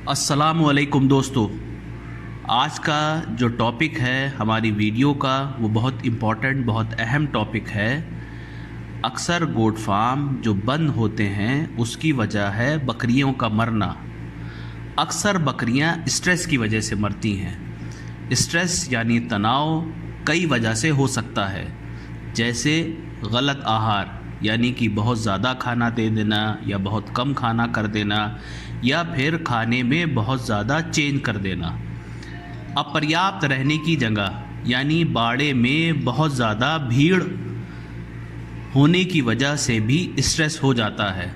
अस्सलामुअलैकुम दोस्तों। आज का जो टॉपिक है हमारी वीडियो का वो बहुत इम्पॉर्टेंट, बहुत अहम टॉपिक है। अक्सर गोट फार्म जो बंद होते हैं उसकी वजह है बकरियों का मरना। अक्सर बकरियां स्ट्रेस की वजह से मरती हैं। स्ट्रेस यानी तनाव कई वजह से हो सकता है, जैसे गलत आहार यानी कि बहुत ज़्यादा खाना दे देना या बहुत कम खाना कर देना, या फिर खाने में बहुत ज़्यादा चेंज कर देना। अपर्याप्त रहने की जगह यानी बाड़े में बहुत ज़्यादा भीड़ होने की वजह से भी स्ट्रेस हो जाता है।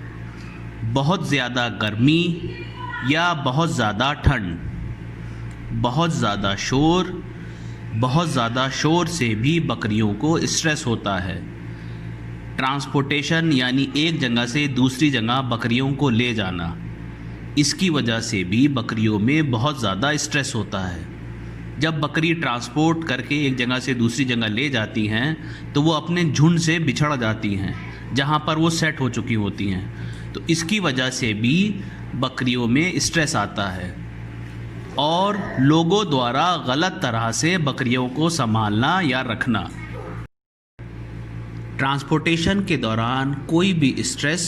बहुत ज़्यादा गर्मी या बहुत ज़्यादा ठंड, बहुत ज़्यादा शोर से भी बकरियों को स्ट्रेस होता है। ट्रांसपोर्टेशन यानी एक जगह से दूसरी जगह बकरियों को ले जाना, इसकी वजह से भी बकरियों में बहुत ज़्यादा स्ट्रेस होता है। जब बकरी ट्रांसपोर्ट करके एक जगह से दूसरी जगह ले जाती हैं तो वो अपने झुंड से बिछड़ जाती हैं जहाँ पर वो सेट हो चुकी होती हैं, तो इसकी वजह से भी बकरियों में स्ट्रेस आता है। और लोगों द्वारा गलत तरह से बकरियों को संभालना या रखना। ट्रांसपोर्टेशन के दौरान कोई भी स्ट्रेस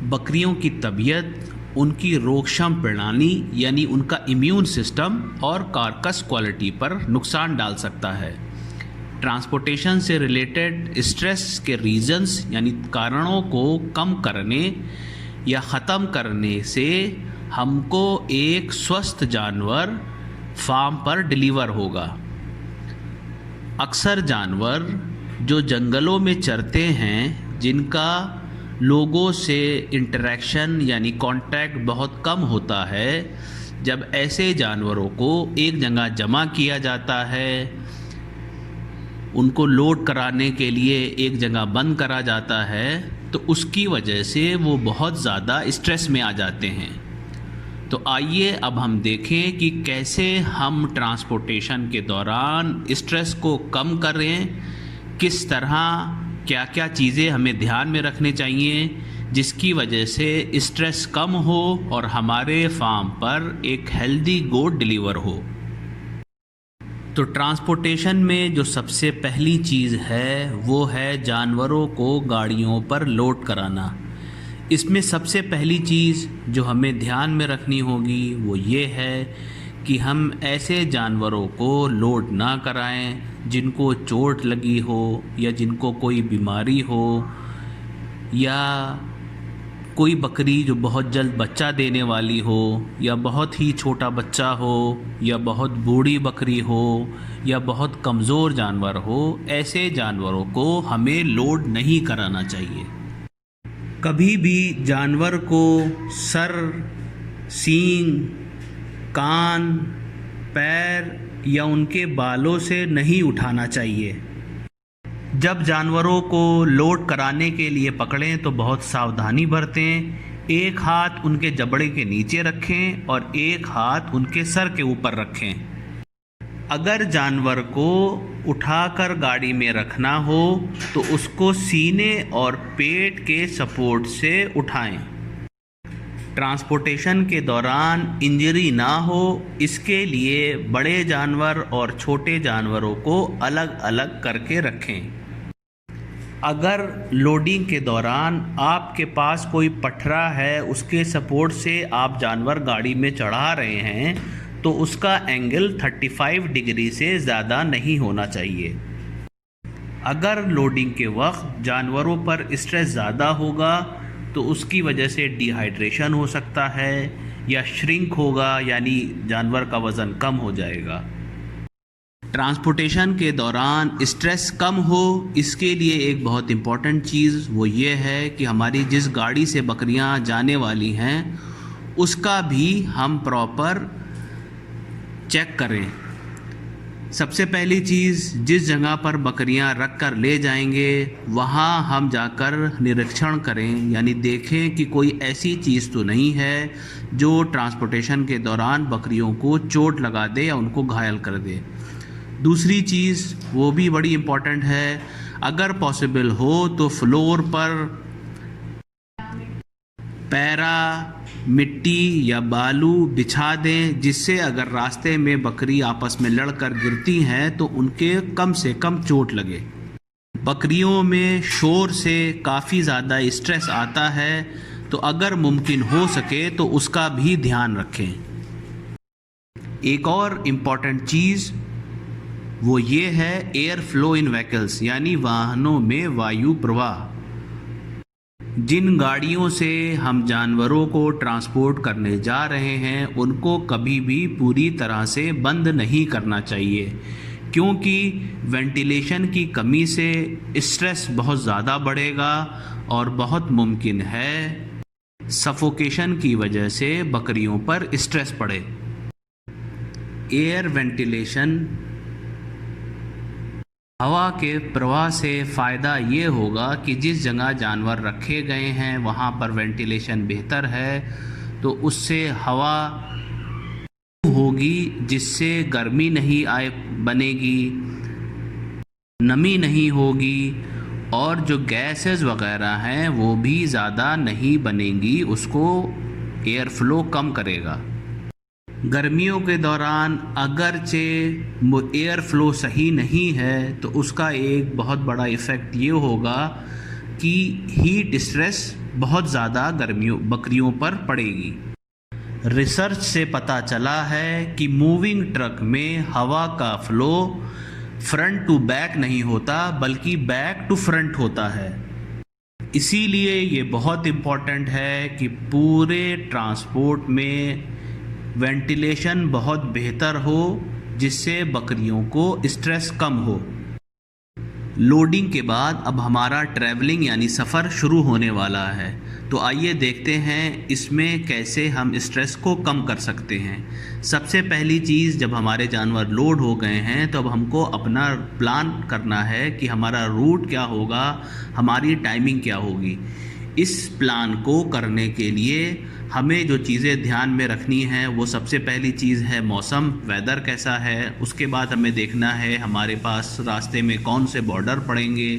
बकरियों की तबीयत, उनकी रोगक्षम प्रणाली यानी उनका इम्यून सिस्टम और कार्कस क्वालिटी पर नुकसान डाल सकता है। ट्रांसपोर्टेशन से रिलेटेड स्ट्रेस के रीजंस यानी कारणों को कम करने या ख़त्म करने से हमको एक स्वस्थ जानवर फार्म पर डिलीवर होगा। अक्सर जानवर जो जंगलों में चरते हैं, जिनका लोगों से इंटरेक्शन यानी कांटेक्ट बहुत कम होता है, जब ऐसे जानवरों को एक जगह जमा किया जाता है, उनको लोड कराने के लिए एक जगह बंद करा जाता है, तो उसकी वजह से वो बहुत ज़्यादा स्ट्रेस में आ जाते हैं। तो आइए अब हम देखें कि कैसे हम ट्रांसपोर्टेशन के दौरान स्ट्रेस को कम करें, किस तरह क्या क्या चीज़ें हमें ध्यान में रखने चाहिए जिसकी वजह से स्ट्रेस कम हो और हमारे फार्म पर एक हेल्दी गोट डिलीवर हो। तो ट्रांसपोर्टेशन में जो सबसे पहली चीज़ है वो है जानवरों को गाड़ियों पर लोड कराना। इसमें सबसे पहली चीज़ जो हमें ध्यान में रखनी होगी वो ये है कि हम ऐसे जानवरों को लोड ना कराएं जिनको चोट लगी हो या जिनको कोई बीमारी हो, या कोई बकरी जो बहुत जल्द बच्चा देने वाली हो, या बहुत ही छोटा बच्चा हो, या बहुत बूढ़ी बकरी हो, या बहुत कमज़ोर जानवर हो। ऐसे जानवरों को हमें लोड नहीं कराना चाहिए। कभी भी जानवर को सर, सींग, कान, पैर या उनके बालों से नहीं उठाना चाहिए। जब जानवरों को लोड कराने के लिए पकड़ें तो बहुत सावधानी बरतें। एक हाथ उनके जबड़े के नीचे रखें और एक हाथ उनके सर के ऊपर रखें। अगर जानवर को उठाकर गाड़ी में रखना हो तो उसको सीने और पेट के सपोर्ट से उठाएं। ट्रांसपोर्टेशन के दौरान इंजरी ना हो, इसके लिए बड़े जानवर और छोटे जानवरों को अलग अलग करके रखें। अगर लोडिंग के दौरान आपके पास कोई पटरा है, उसके सपोर्ट से आप जानवर गाड़ी में चढ़ा रहे हैं, तो उसका एंगल 35 डिग्री से ज़्यादा नहीं होना चाहिए। अगर लोडिंग के वक्त जानवरों पर स्ट्रेस ज़्यादा होगा तो उसकी वजह से डिहाइड्रेशन हो सकता है या श्रिंक होगा, यानी जानवर का वज़न कम हो जाएगा। ट्रांसपोर्टेशन के दौरान स्ट्रेस कम हो, इसके लिए एक बहुत इम्पॉर्टेंट चीज़ वो ये है कि हमारी जिस गाड़ी से बकरियां जाने वाली हैं उसका भी हम प्रॉपर चेक करें। सबसे पहली चीज़, जिस जगह पर बकरियां रख कर ले जाएंगे वहाँ हम जाकर निरीक्षण करें, यानी देखें कि कोई ऐसी चीज़ तो नहीं है जो ट्रांसपोर्टेशन के दौरान बकरियों को चोट लगा दे या उनको घायल कर दे। दूसरी चीज़ वो भी बड़ी इम्पॉर्टेंट है, अगर पॉसिबल हो तो फ्लोर पर पैरा मिट्टी या बालू बिछा दें, जिससे अगर रास्ते में बकरी आपस में लड़कर गिरती हैं तो उनके कम से कम चोट लगे। बकरियों में शोर से काफ़ी ज़्यादा स्ट्रेस आता है, तो अगर मुमकिन हो सके तो उसका भी ध्यान रखें। एक और इम्पॉर्टेंट चीज़ वो ये है एयर फ्लो इन व्हीकल्स, यानी वाहनों में वायु प्रवाह। जिन गाड़ियों से हम जानवरों को ट्रांसपोर्ट करने जा रहे हैं उनको कभी भी पूरी तरह से बंद नहीं करना चाहिए, क्योंकि वेंटिलेशन की कमी से स्ट्रेस बहुत ज़्यादा बढ़ेगा और बहुत मुमकिन है सफोकेशन की वजह से बकरियों पर स्ट्रेस पड़े। एयर वेंटिलेशन, हवा के प्रवाह से फ़ायदा ये होगा कि जिस जगह जानवर रखे गए हैं वहाँ पर वेंटिलेशन बेहतर है, तो उससे हवा होगी, जिससे गर्मी नहीं बनेगी, नमी नहीं होगी और जो गैसेस वगैरह हैं वो भी ज़्यादा नहीं बनेंगी, उसको एयर फ्लो कम करेगा। गर्मियों के दौरान अगरचे एयर फ्लो सही नहीं है तो उसका एक बहुत बड़ा इफ़ेक्ट ये होगा कि हीट स्ट्रेस बहुत ज़्यादा बकरियों पर पड़ेगी। रिसर्च से पता चला है कि मूविंग ट्रक में हवा का फ्लो फ्रंट टू बैक नहीं होता बल्कि बैक टू फ्रंट होता है। इसीलिए ये बहुत इम्पॉर्टेंट है कि पूरे ट्रांसपोर्ट में वेंटिलेशन बहुत बेहतर हो, जिससे बकरियों को स्ट्रेस कम हो। लोडिंग के बाद अब हमारा ट्रैवलिंग यानी सफ़र शुरू होने वाला है, तो आइए देखते हैं इसमें कैसे हम स्ट्रेस को कम कर सकते हैं। सबसे पहली चीज़, जब हमारे जानवर लोड हो गए हैं तो अब हमको अपना प्लान करना है कि हमारा रूट क्या होगा, हमारी टाइमिंग क्या होगी। इस प्लान को करने के लिए हमें जो चीज़ें ध्यान में रखनी हैं वो सबसे पहली चीज़ है मौसम, वेदर कैसा है। उसके बाद हमें देखना है हमारे पास रास्ते में कौन से बॉर्डर पड़ेंगे,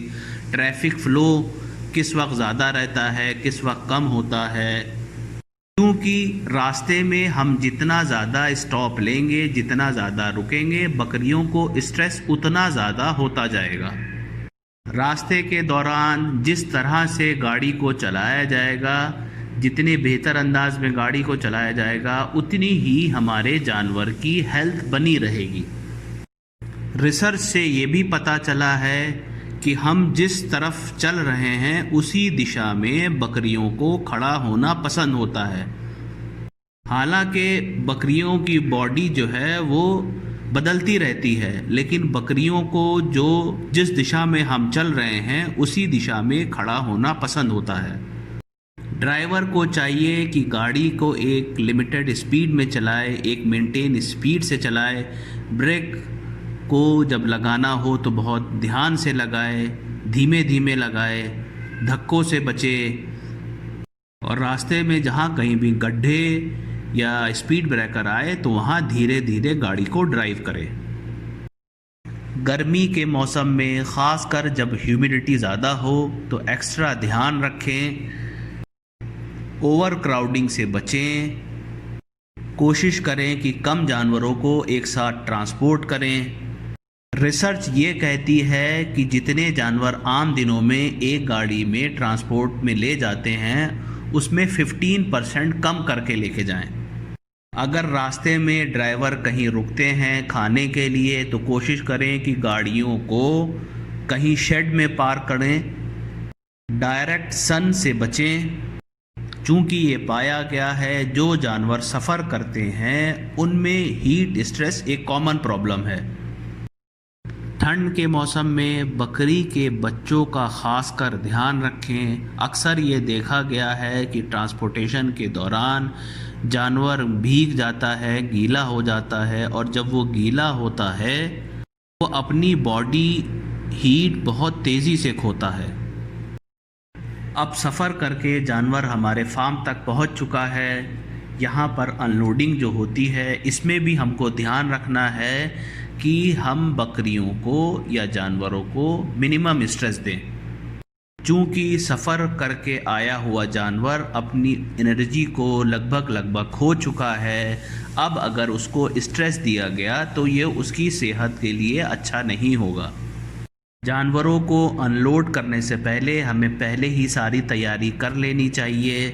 ट्रैफिक फ़्लो किस वक्त ज़्यादा रहता है, किस वक्त कम होता है, क्योंकि रास्ते में हम जितना ज़्यादा स्टॉप लेंगे, जितना ज़्यादा रुकेंगे, बकरियों को स्ट्रेस उतना ज़्यादा होता जाएगा। रास्ते के दौरान जिस तरह से गाड़ी को चलाया जाएगा, जितने बेहतर अंदाज में गाड़ी को चलाया जाएगा, उतनी ही हमारे जानवर की हेल्थ बनी रहेगी। रिसर्च से ये भी पता चला है कि हम जिस तरफ चल रहे हैं उसी दिशा में बकरियों को खड़ा होना पसंद होता है। हालांकि बकरियों की बॉडी जो है वो बदलती रहती है, लेकिन बकरियों को जो जिस दिशा में हम चल रहे हैं उसी दिशा में खड़ा होना पसंद होता है। ड्राइवर को चाहिए कि गाड़ी को एक लिमिटेड स्पीड में चलाए, एक मेंटेन स्पीड से चलाए। ब्रेक को जब लगाना हो तो बहुत ध्यान से लगाए, धीमे धीमे लगाए, धक्कों से बचे और रास्ते में जहाँ कहीं भी गड्ढे या स्पीड ब्रेकर आए तो वहाँ धीरे धीरे गाड़ी को ड्राइव करें। गर्मी के मौसम में ख़ासकर जब ह्यूमिडिटी ज़्यादा हो तो एक्स्ट्रा ध्यान रखें, ओवर क्राउडिंग से बचें, कोशिश करें कि कम जानवरों को एक साथ ट्रांसपोर्ट करें। रिसर्च ये कहती है कि जितने जानवर आम दिनों में एक गाड़ी में ट्रांसपोर्ट में ले जाते हैं उसमें 15% कम करके लेके जाएं। अगर रास्ते में ड्राइवर कहीं रुकते हैं खाने के लिए तो कोशिश करें कि गाड़ियों को कहीं शेड में पार्क करें, डायरेक्ट सन से बचें, चूँकि ये पाया गया है जो जानवर सफ़र करते हैं उनमें हीट स्ट्रेस एक कॉमन प्रॉब्लम है। ठंड के मौसम में बकरी के बच्चों का खासकर ध्यान रखें। अक्सर ये देखा गया है कि ट्रांसपोर्टेशन के दौरान जानवर भीग जाता है, गीला हो जाता है और जब वो गीला होता है वो अपनी बॉडी हीट बहुत तेज़ी से खोता है। अब सफ़र करके जानवर हमारे फार्म तक पहुंच चुका है। यहाँ पर अनलोडिंग जो होती है इसमें भी हमको ध्यान रखना है कि हम बकरियों को या जानवरों को मिनिमम स्ट्रेस दें। चूँकि सफ़र करके आया हुआ जानवर अपनी एनर्जी को लगभग खो चुका है, अब अगर उसको स्ट्रेस दिया गया तो ये उसकी सेहत के लिए अच्छा नहीं होगा। जानवरों को अनलोड करने से पहले हमें पहले ही सारी तैयारी कर लेनी चाहिए।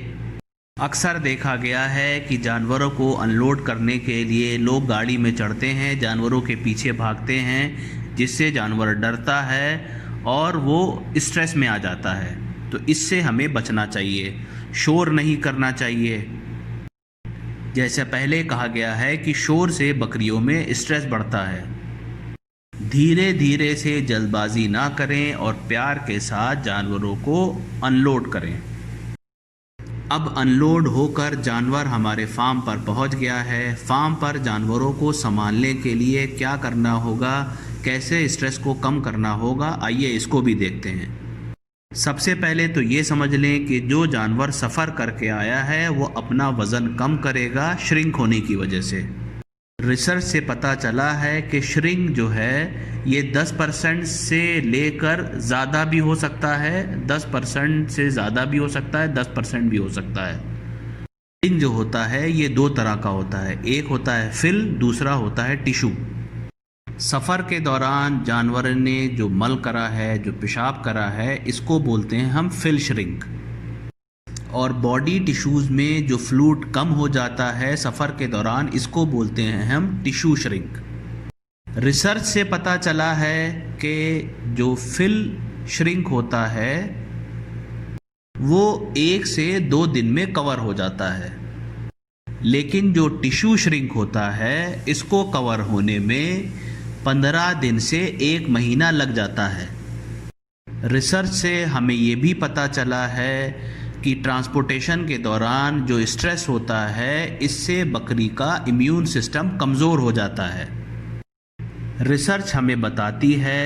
अक्सर देखा गया है कि जानवरों को अनलोड करने के लिए लोग गाड़ी में चढ़ते हैं, जानवरों के पीछे भागते हैं, जिससे जानवर डरता है और वो स्ट्रेस में आ जाता है। तो इससे हमें बचना चाहिए, शोर नहीं करना चाहिए। जैसे पहले कहा गया है कि शोर से बकरियों में स्ट्रेस बढ़ता है। धीरे धीरे से जल्दबाजी ना करें और प्यार के साथ जानवरों को अनलोड करें। अब अनलोड होकर जानवर हमारे फार्म पर पहुंच गया है। फार्म पर जानवरों को संभालने के लिए क्या करना होगा, कैसे स्ट्रेस को कम करना होगा, आइए इसको भी देखते हैं। सबसे पहले तो ये समझ लें कि जो जानवर सफ़र करके आया है वो अपना वज़न कम करेगा श्रिंक होने की वजह से। रिसर्च से पता चला है कि श्रिंक जो है ये 10% से लेकर ज़्यादा भी हो सकता है, 10% से ज़्यादा भी हो सकता है, 10% भी हो सकता है। श्रिंक जो होता है ये दो तरह का होता है, एक होता है फिल, दूसरा होता है टिश्यू। सफ़र के दौरान जानवर ने जो मल करा है, जो पेशाब करा है, इसको बोलते हैं हम फिल श्रिंक। और बॉडी टिश्यूज़ में जो फ्लूइड कम हो जाता है सफ़र के दौरान, इसको बोलते हैं हम टिश्यू श्रिंक। रिसर्च से पता चला है कि जो फिल श्रिंक होता है वो 1 से 2 दिन में कवर हो जाता है, लेकिन जो टिश्यू श्रिंक होता है इसको कवर होने में 15 दिन से 1 महीना लग जाता है। रिसर्च से हमें ये भी पता चला है कि ट्रांसपोर्टेशन के दौरान जो स्ट्रेस होता है इससे बकरी का इम्यून सिस्टम कमज़ोर हो जाता है। रिसर्च हमें बताती है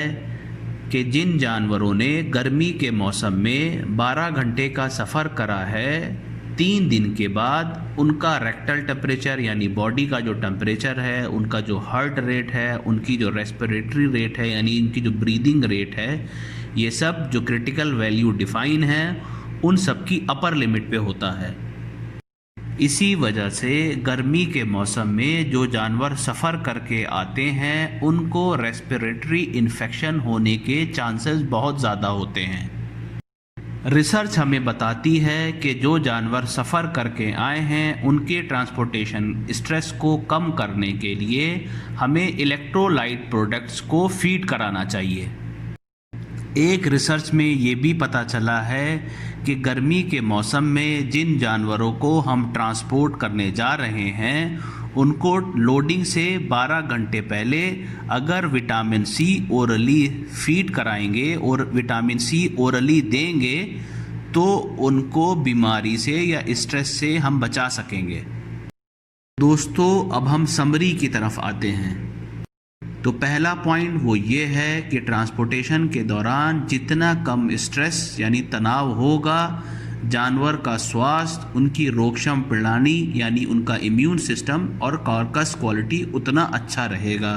कि जिन जानवरों ने गर्मी के मौसम में 12 घंटे का सफ़र करा है, 3 दिन के बाद उनका रेक्टल टेम्परेचर यानी बॉडी का जो टेम्परेचर है, उनका जो हार्ट रेट है, उनकी जो रेस्पिरेटरी रेट है यानी इनकी जो ब्रीदिंग रेट है, ये सब जो क्रिटिकल वैल्यू डिफ़ाइन है उन सब की अपर लिमिट पे होता है। इसी वजह से गर्मी के मौसम में जो जानवर सफ़र करके आते हैं उनको रेस्पिरेटरी इन्फेक्शन होने के चांसेस बहुत ज़्यादा होते हैं। रिसर्च हमें बताती है कि जो जानवर सफ़र करके आए हैं उनके ट्रांसपोर्टेशन स्ट्रेस को कम करने के लिए हमें इलेक्ट्रोलाइट प्रोडक्ट्स को फीड कराना चाहिए। एक रिसर्च में ये भी पता चला है कि गर्मी के मौसम में जिन जानवरों को हम ट्रांसपोर्ट करने जा रहे हैं उनको लोडिंग से 12 घंटे पहले अगर विटामिन सी ओरली फीड कराएंगे और विटामिन सी ओरली देंगे तो उनको बीमारी से या स्ट्रेस से हम बचा सकेंगे। दोस्तों, अब हम समरी की तरफ आते हैं। तो पहला पॉइंट वो ये है कि ट्रांसपोर्टेशन के दौरान जितना कम स्ट्रेस यानी तनाव होगा, जानवर का स्वास्थ्य, उनकी रोगक्षम प्रणाली यानी उनका इम्यून सिस्टम और कार्कस क्वालिटी उतना अच्छा रहेगा।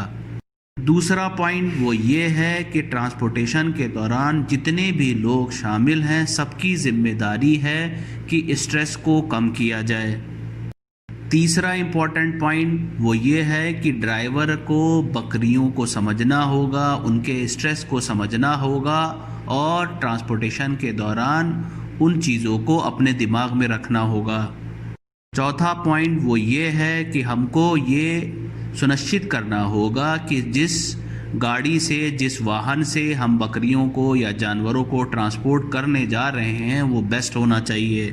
दूसरा पॉइंट वो ये है कि ट्रांसपोर्टेशन के दौरान जितने भी लोग शामिल हैं सबकी जिम्मेदारी है कि स्ट्रेस को कम किया जाए। तीसरा इम्पॉर्टेंट पॉइंट वो ये है कि ड्राइवर को बकरियों को समझना होगा, उनके स्ट्रेस को समझना होगा और ट्रांसपोर्टेशन के दौरान उन चीज़ों को अपने दिमाग में रखना होगा। चौथा पॉइंट वो ये है कि हमको ये सुनिश्चित करना होगा कि जिस गाड़ी से, जिस वाहन से हम बकरियों को या जानवरों को ट्रांसपोर्ट करने जा रहे हैं वो बेस्ट होना चाहिए।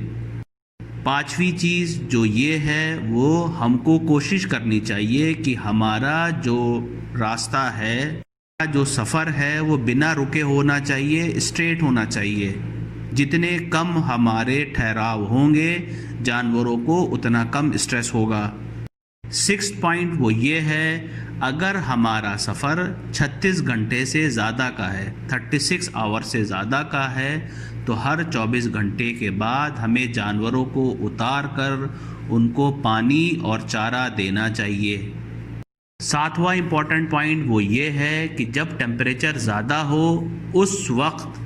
पांचवी चीज़ जो ये है वो हमको कोशिश करनी चाहिए कि हमारा जो रास्ता है, जो सफ़र है वो बिना रुके होना चाहिए, स्ट्रेट होना चाहिए। जितने कम हमारे ठहराव होंगे जानवरों को उतना कम स्ट्रेस होगा। 6th पॉइंट वो ये है, अगर हमारा सफ़र 36 घंटे से ज़्यादा का है, 36 आवर से ज़्यादा का है, तो हर 24 घंटे के बाद हमें जानवरों को उतार कर उनको पानी और चारा देना चाहिए। 7वां इम्पॉर्टेंट पॉइंट वो ये है कि जब टेम्परेचर ज़्यादा हो उस वक्त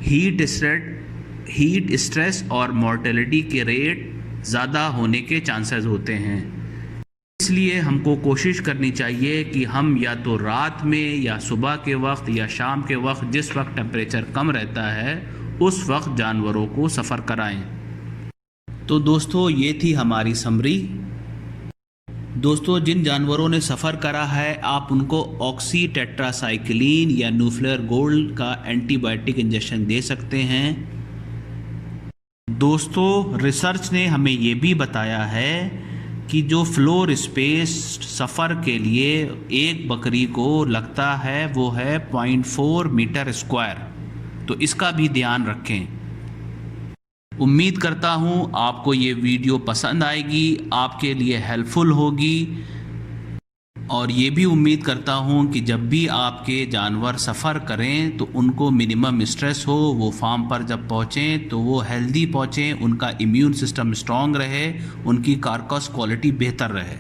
हीट स्ट्रेस और मॉर्टेलिटी के रेट ज़्यादा होने के चांसेस होते हैं। इसलिए हमको कोशिश करनी चाहिए कि हम या तो रात में या सुबह के वक्त या शाम के वक्त, जिस वक्त टेम्परेचर कम रहता है, उस वक्त जानवरों को सफ़र कराएं। तो दोस्तों, ये थी हमारी समरी। दोस्तों, जिन जानवरों ने सफ़र करा है, आप उनको ऑक्सी टेट्रासाइक्लिन या न्यूफ्लेयर गोल्ड का एंटीबायोटिक इंजेक्शन दे सकते हैं। दोस्तों, रिसर्च ने हमें ये भी बताया है कि जो फ्लोर स्पेस सफ़र के लिए एक बकरी को लगता है वो है 0.4 मीटर स्क्वायर, तो इसका भी ध्यान रखें। उम्मीद करता हूँ आपको ये वीडियो पसंद आएगी, आपके लिए हेल्पफुल होगी, और ये भी उम्मीद करता हूँ कि जब भी आपके जानवर सफ़र करें तो उनको मिनिमम स्ट्रेस हो, वो फार्म पर जब पहुँचें तो वो हेल्दी पहुँचें, उनका इम्यून सिस्टम स्ट्रॉन्ग रहे, उनकी कार्कस क्वालिटी बेहतर रहे।